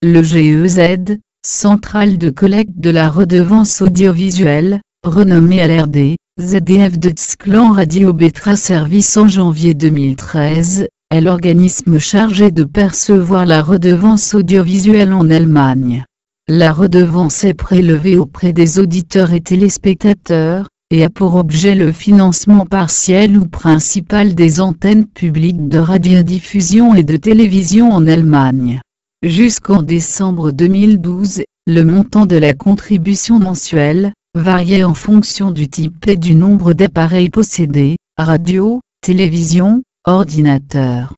Le GEZ, Centrale de collecte de la redevance audiovisuelle, renommée LRD, ZDF Deutschland Radio Betra Service en janvier 2013, est l'organisme chargé de percevoir la redevance audiovisuelle en Allemagne. La redevance est prélevée auprès des auditeurs et téléspectateurs, et a pour objet le financement partiel ou principal des antennes publiques de radiodiffusion et de télévision en Allemagne. Jusqu'en décembre 2012, le montant de la contribution mensuelle variait en fonction du type et du nombre d'appareils possédés, radio, télévision, ordinateur.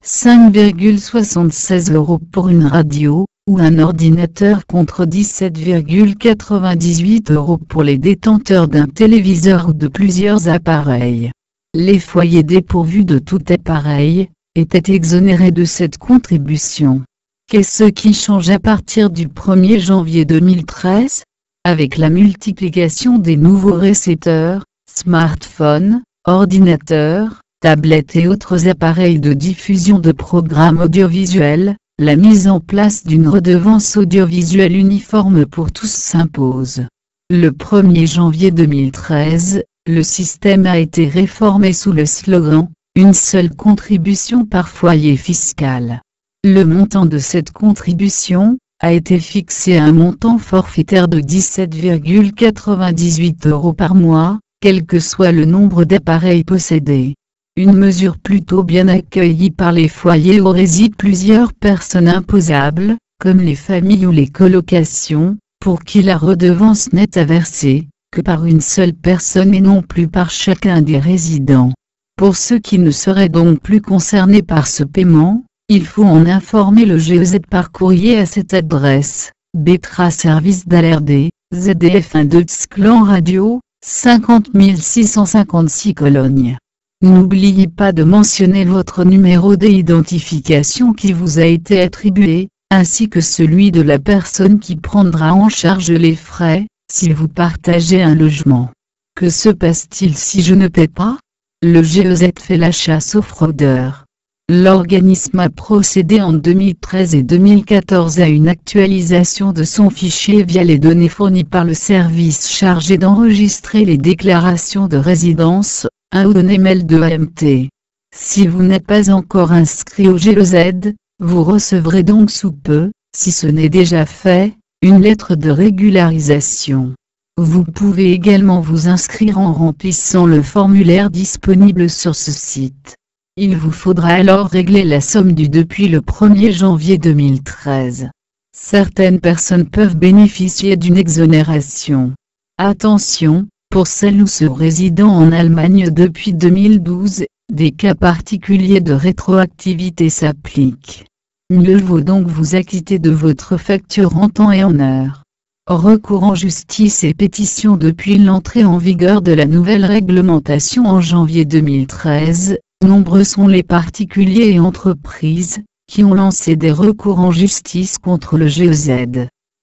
5,76 € pour une radio ou un ordinateur contre 17,98 € pour les détenteurs d'un téléviseur ou de plusieurs appareils. Les foyers dépourvus de tout appareil étaient exonérés de cette contribution. Qu'est-ce qui change à partir du 1er janvier 2013 ? Avec la multiplication des nouveaux récepteurs, smartphones, ordinateurs, tablettes et autres appareils de diffusion de programmes audiovisuels, la mise en place d'une redevance audiovisuelle uniforme pour tous s'impose. Le 1er janvier 2013, le système a été réformé sous le slogan « Une seule contribution par foyer fiscal ». Le montant de cette contribution a été fixé à un montant forfaitaire de 17,98 € par mois, quel que soit le nombre d'appareils possédés. Une mesure plutôt bien accueillie par les foyers où résident plusieurs personnes imposables, comme les familles ou les colocations, pour qui la redevance n'est à verser que par une seule personne et non plus par chacun des résidents. Pour ceux qui ne seraient donc plus concernés par ce paiement, il faut en informer le GEZ par courrier à cette adresse: Betra Service d'LRD, ZDF Deutschland Radio, 50 656 Cologne. N'oubliez pas de mentionner votre numéro d'identification qui vous a été attribué, ainsi que celui de la personne qui prendra en charge les frais, si vous partagez un logement. Que se passe-t-il si je ne paie pas ? Le GEZ fait la chasse aux fraudeurs. L'organisme a procédé en 2013 et 2014 à une actualisation de son fichier via les données fournies par le service chargé d'enregistrer les déclarations de résidence, ou données mail de AMT. Si vous n'êtes pas encore inscrit au GEZ, vous recevrez donc sous peu, si ce n'est déjà fait, une lettre de régularisation. Vous pouvez également vous inscrire en remplissant le formulaire disponible sur ce site. Il vous faudra alors régler la somme due depuis le 1er janvier 2013. Certaines personnes peuvent bénéficier d'une exonération. Attention, pour celles ou ceux résidant en Allemagne depuis 2012, des cas particuliers de rétroactivité s'appliquent. Mieux vaut donc vous acquitter de votre facture en temps et en heure. Recours en justice et pétition. Depuis l'entrée en vigueur de la nouvelle réglementation en janvier 2013, nombreux sont les particuliers et entreprises qui ont lancé des recours en justice contre le GEZ.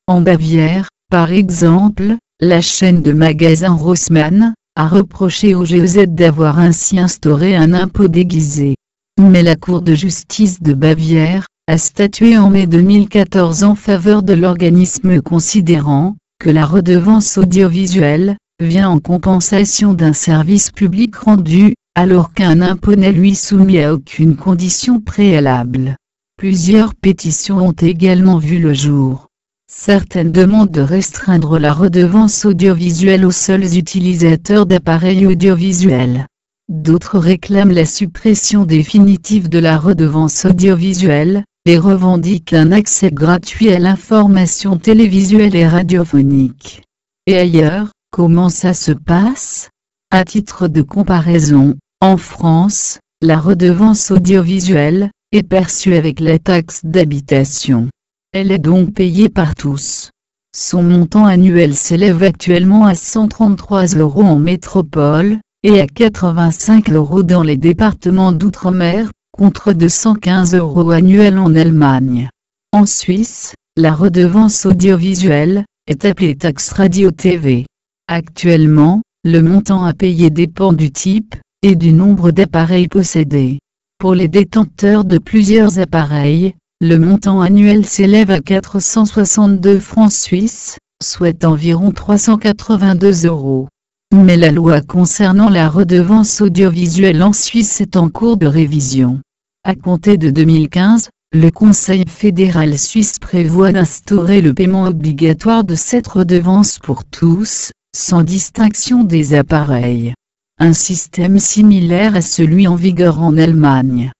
En Bavière, par exemple, la chaîne de magasins Rossmann a reproché au GEZ d'avoir ainsi instauré un impôt déguisé. Mais la Cour de justice de Bavière a statué en mai 2014 en faveur de l'organisme, considérant que la redevance audiovisuelle vient en compensation d'un service public rendu, alors qu'un impôt n'est lui soumis à aucune condition préalable. Plusieurs pétitions ont également vu le jour. Certaines demandent de restreindre la redevance audiovisuelle aux seuls utilisateurs d'appareils audiovisuels. D'autres réclament la suppression définitive de la redevance audiovisuelle, et revendiquent un accès gratuit à l'information télévisuelle et radiophonique. Et ailleurs, comment ça se passe ? À titre de comparaison, en France, la redevance audiovisuelle est perçue avec la taxe d'habitation. Elle est donc payée par tous. Son montant annuel s'élève actuellement à 133 € en métropole, et à 85 € dans les départements d'outre-mer, contre 215 € annuels en Allemagne. En Suisse, la redevance audiovisuelle est appelée taxe radio-TV. Actuellement, le montant à payer dépend du type et du nombre d'appareils possédés. Pour les détenteurs de plusieurs appareils, Le montant annuel s'élève à 462 francs suisses, soit environ 382 €. Mais la loi concernant la redevance audiovisuelle en Suisse est en cours de révision. À compter de 2015, le Conseil fédéral suisse prévoit d'instaurer le paiement obligatoire de cette redevance pour tous, sans distinction des appareils. Un système similaire à celui en vigueur en Allemagne.